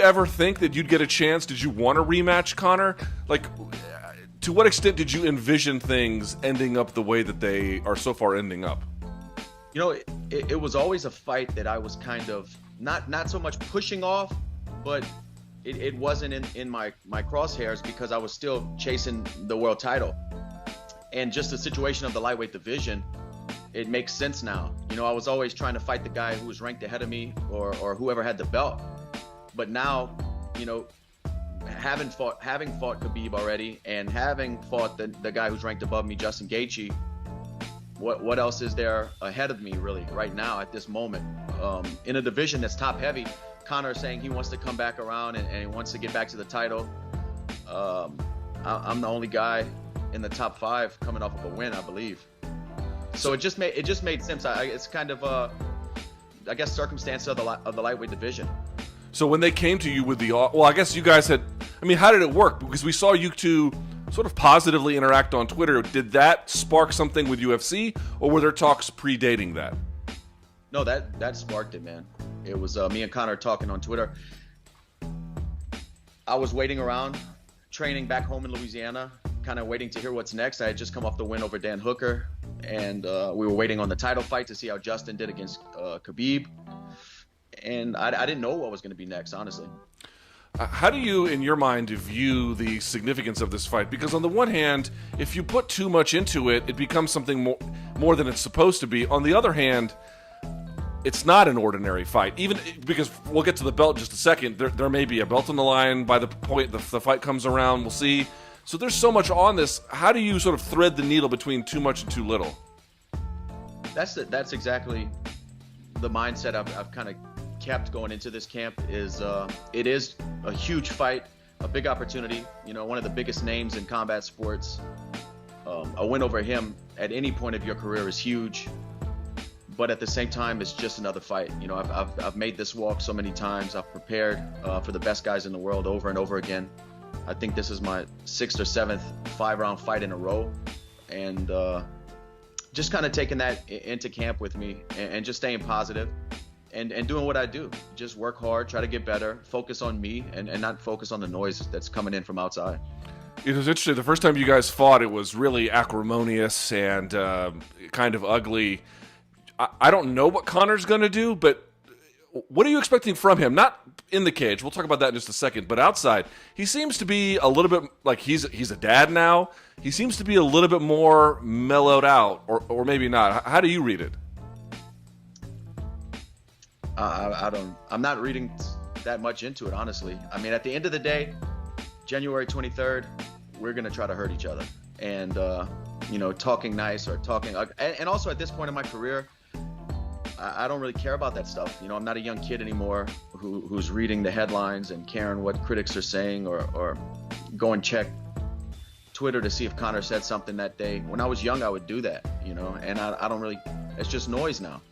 ever think that you'd get a chance? Did you want to rematch Conor? Like, to what extent did you envision things ending up the way that they are so far ending up? You know, it was always a fight that I was kind of not so much pushing off, but it wasn't in my crosshairs because I was still chasing the world title. And just the situation of the lightweight division, it makes sense now. You know, I was always trying to fight the guy who was ranked ahead of me or whoever had the belt. But now, you know, having fought Khabib already and having fought the guy who's ranked above me, Justin Gaethje, what else is there ahead of me really right now at this moment? In a division that's top heavy, Conor saying he wants to come back around and he wants to get back to the title. I'm the only guy in the top 5 coming off of a win, I believe. So it just made sense. It's kind of I guess circumstance of the lightweight division. So when they came to you with I guess you guys had. I mean, how did it work? Because we saw you two sort of positively interact on Twitter. Did that spark something with UFC, or were there talks predating that? No, that sparked it, man. It was me and Conor talking on Twitter. I was waiting around, training back home in Louisiana, kind of waiting to hear what's next. I had just come off the win over Dan Hooker, and we were waiting on the title fight to see how Justin did against Khabib. And I didn't know what was going to be next, honestly. How do you, in your mind, view the significance of this fight? Because on the one hand, if you put too much into it, it becomes something more than it's supposed to be. On the other hand, it's not an ordinary fight. Even because we'll get to the belt in just a second. There may be a belt on the line by the point the fight comes around. We'll see. So there's so much on this. How do you sort of thread the needle between too much and too little? That's exactly the mindset I've kind of kept going into this camp. It is a huge fight, a big opportunity, you know, one of the biggest names in combat sports. A win over him at any point of your career is huge, but at the same time, it's just another fight. You know, I've made this walk so many times. I've prepared for the best guys in the world over and over again. I think this is my 6th or 7th 5-round fight in a row, and just kind of taking that into camp with me and just staying positive. And doing what I do, just work hard, try to get better, focus on me, and not focus on the noise that's coming in from outside. It was interesting. The first time you guys fought, it was really acrimonious and kind of ugly. I don't know what Conor's going to do, but what are you expecting from him? Not in the cage. We'll talk about that in just a second. But outside, he seems to be a little bit like he's a dad now. He seems to be a little bit more mellowed out, or maybe not. How do you read it? I'm not reading that much into it, honestly. I mean, at the end of the day, January 23rd, we're going to try to hurt each other. And, you know, talking nice or talking, and also at this point in my career, I don't really care about that stuff. You know, I'm not a young kid anymore who's reading the headlines and caring what critics are saying or go and check Twitter to see if Conor said something that day. When I was young, I would do that, you know, and I don't really, it's just noise now.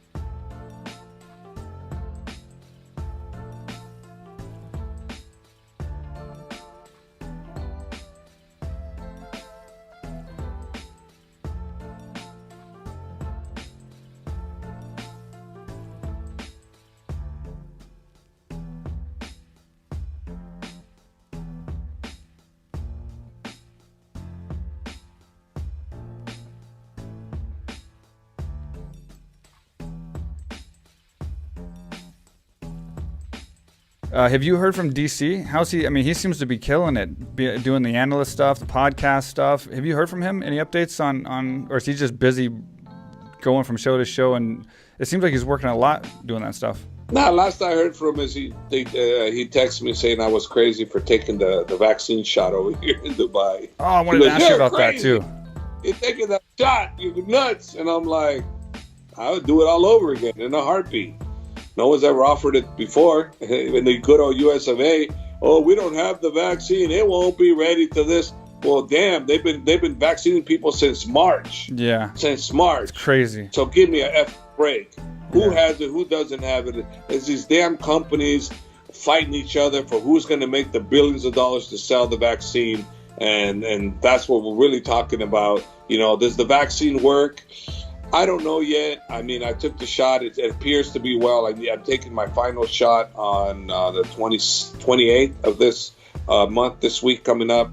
Have you heard from DC? How's he? I mean, he seems to be killing it, doing the analyst stuff, the podcast stuff. Have you heard from him? Any updates on or is he just busy going from show to show? And it seems like he's working a lot doing that stuff. Nah, last I heard from him is he texted me saying I was crazy for taking the vaccine shot over here in Dubai. Oh, I wanted to ask you about that too. You're taking that shot, you're nuts. And I'm like, I would do it all over again in a heartbeat. No one's ever offered it before. In the good old US of A, oh, we don't have the vaccine. It won't be ready to this. Well, damn, they've been vaccinating people since March. Yeah. Since March. It's crazy. So give me a break. Who has it? Who doesn't have it? It's these damn companies fighting each other for who's going to make the billions of dollars to sell the vaccine. And that's what we're really talking about. You know, does the vaccine work? I don't know yet. I mean, I took the shot. It appears to be well. I'm taking my final shot on the 28th of this month, this week coming up.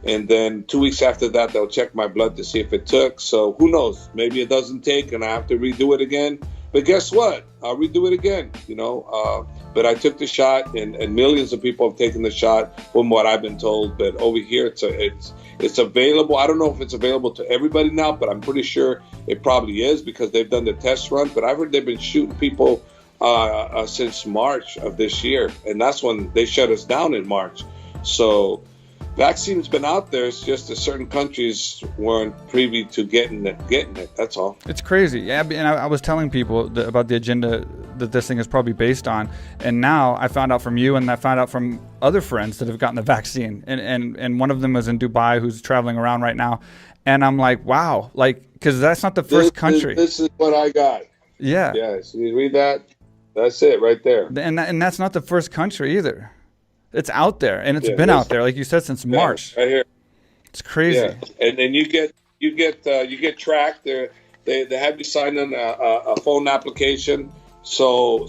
And then 2 weeks after that, they'll check my blood to see if it took. So who knows? Maybe it doesn't take and I have to redo it again. But guess what? I'll redo it again, you know. But I took the shot, and millions of people have taken the shot from what I've been told. But over here, it's available. I don't know if it's available to everybody now, but I'm pretty sure it probably is because they've done the test run. But I've heard they've been shooting people since March of this year, and that's when they shut us down in March. So vaccine's been out there. It's just that certain countries weren't privy to getting it. That's all. It's crazy. Yeah, and I was telling people about the agenda that this thing is probably based on, and now I found out from you, and I found out from other friends that have gotten the vaccine, and one of them is in Dubai, who's traveling around right now, and I'm like, wow, like, because that's not the first country. This is what I got. Yeah. Yes. You read that? That's it right there. And that's not the first country either. It's out there, and it's been out there, like you said, since March. Right here. It's crazy. Yeah. And then you get tracked. They have you sign in a phone application. So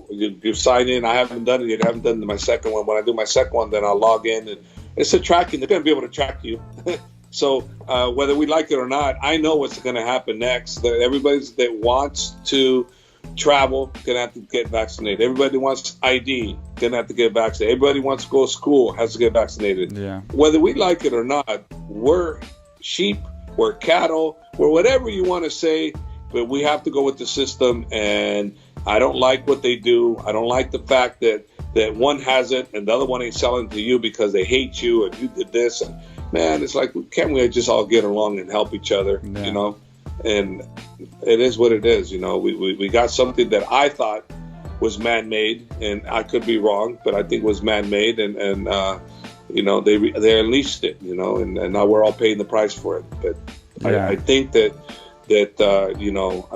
you sign in. I haven't done it yet. I haven't done my second one. When I do my second one, then I'll log in, and it's a tracking. They're going to be able to track you. So whether we like it or not, I know what's going to happen next. Everybody that wants to travel gonna have to get vaccinated. Everybody wants ID, gonna have to get vaccinated. Everybody wants to go to school, has to get vaccinated. Yeah. Whether we like it or not, we're sheep, we're cattle, we're whatever you want to say, but we have to go with the system. And I don't like what they do. I don't like the fact that one has it and the other one ain't selling to you because they hate you and you did this. And man, it's like, can't we just all get along and help each other? Yeah. You know. And it is what it is, you know. We got something that I thought was man-made, and I could be wrong, but I think was man-made, and you know, they unleashed it, you know, and now we're all paying the price for it. But Yeah. I think that you know,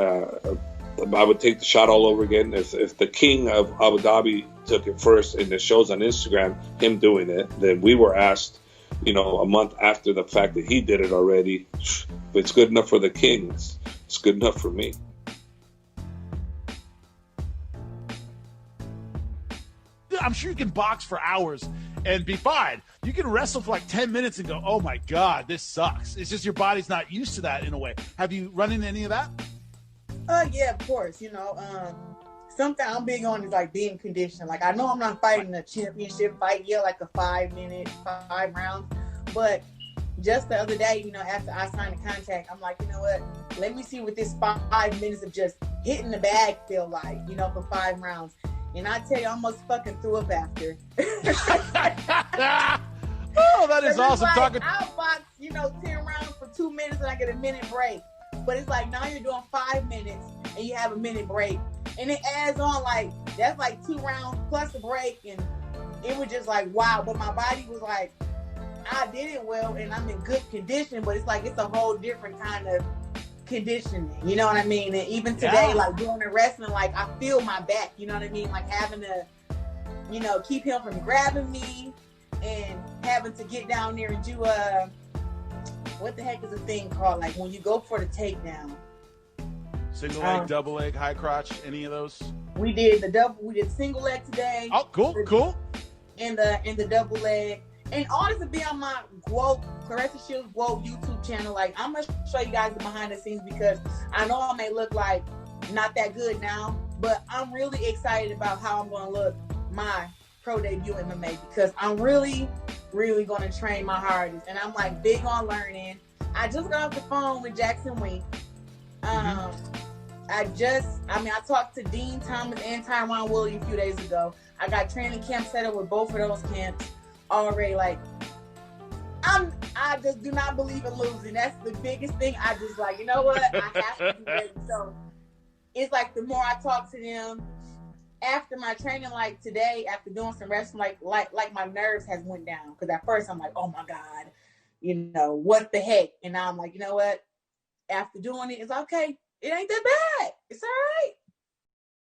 I would take the shot all over again. If the king of Abu Dhabi took it first, and it shows on Instagram him doing it, then we were asked, you know, a month after the fact that he did it already. If it's good enough for the kings, it's good enough for me. I'm sure you can box for hours and be fine. You can wrestle for like 10 minutes and go, oh my God, this sucks. It's just your body's not used to that in a way. Have you run into any of that? Yeah, of course. You know, something I'm big on is like being conditioned. Like, I know I'm not fighting a championship fight, like a 5 rounds, but just the other day, you know, after I signed the contract, I'm like, you know what? Let me see what this 5 minutes of just hitting the bag feel like, you know, for 5 rounds. And I tell you, I almost fucking threw up after. Oh, that is awesome. Like, I'll box, you know, 10 rounds for 2 minutes and I get a minute break. But it's like now you're doing 5 minutes and you have a minute break. And it adds on like, that's like 2 rounds plus a break. And it was just like, wow. But my body was like, I did it well and I'm in good condition, but it's like it's a whole different kind of conditioning, you know what I mean? And even today, like doing the wrestling, like I feel my back, you know what I mean? Like having to, you know, keep him from grabbing me and having to get down there and do what the heck is the thing called? Like when you go for the takedown. Single leg, double leg, high crotch, any of those? We did single leg today. Oh, cool. And the double leg. And all this will be on my Clarissa Shields YouTube channel. Like, I'm going to show you guys the behind the scenes because I know I may look like not that good now, but I'm really excited about how I'm going to look my pro debut in MMA because I'm really, really going to train my hardest. And I'm like big on learning. I just got off the phone with Jackson Wink. I talked to Dean Thomas and Tyron Willie a few days ago. I got training camp set up with both of those camps already. Like, I just do not believe in losing. That's the biggest thing. I just like, you know what? I have to be ready. So it's like the more I talk to them after my training, like today, after doing some wrestling, like my nerves has went down. Because at first I'm like, oh my God, you know, what the heck? And now I'm like, you know what? After doing it, it's okay. It ain't that bad. It's all right.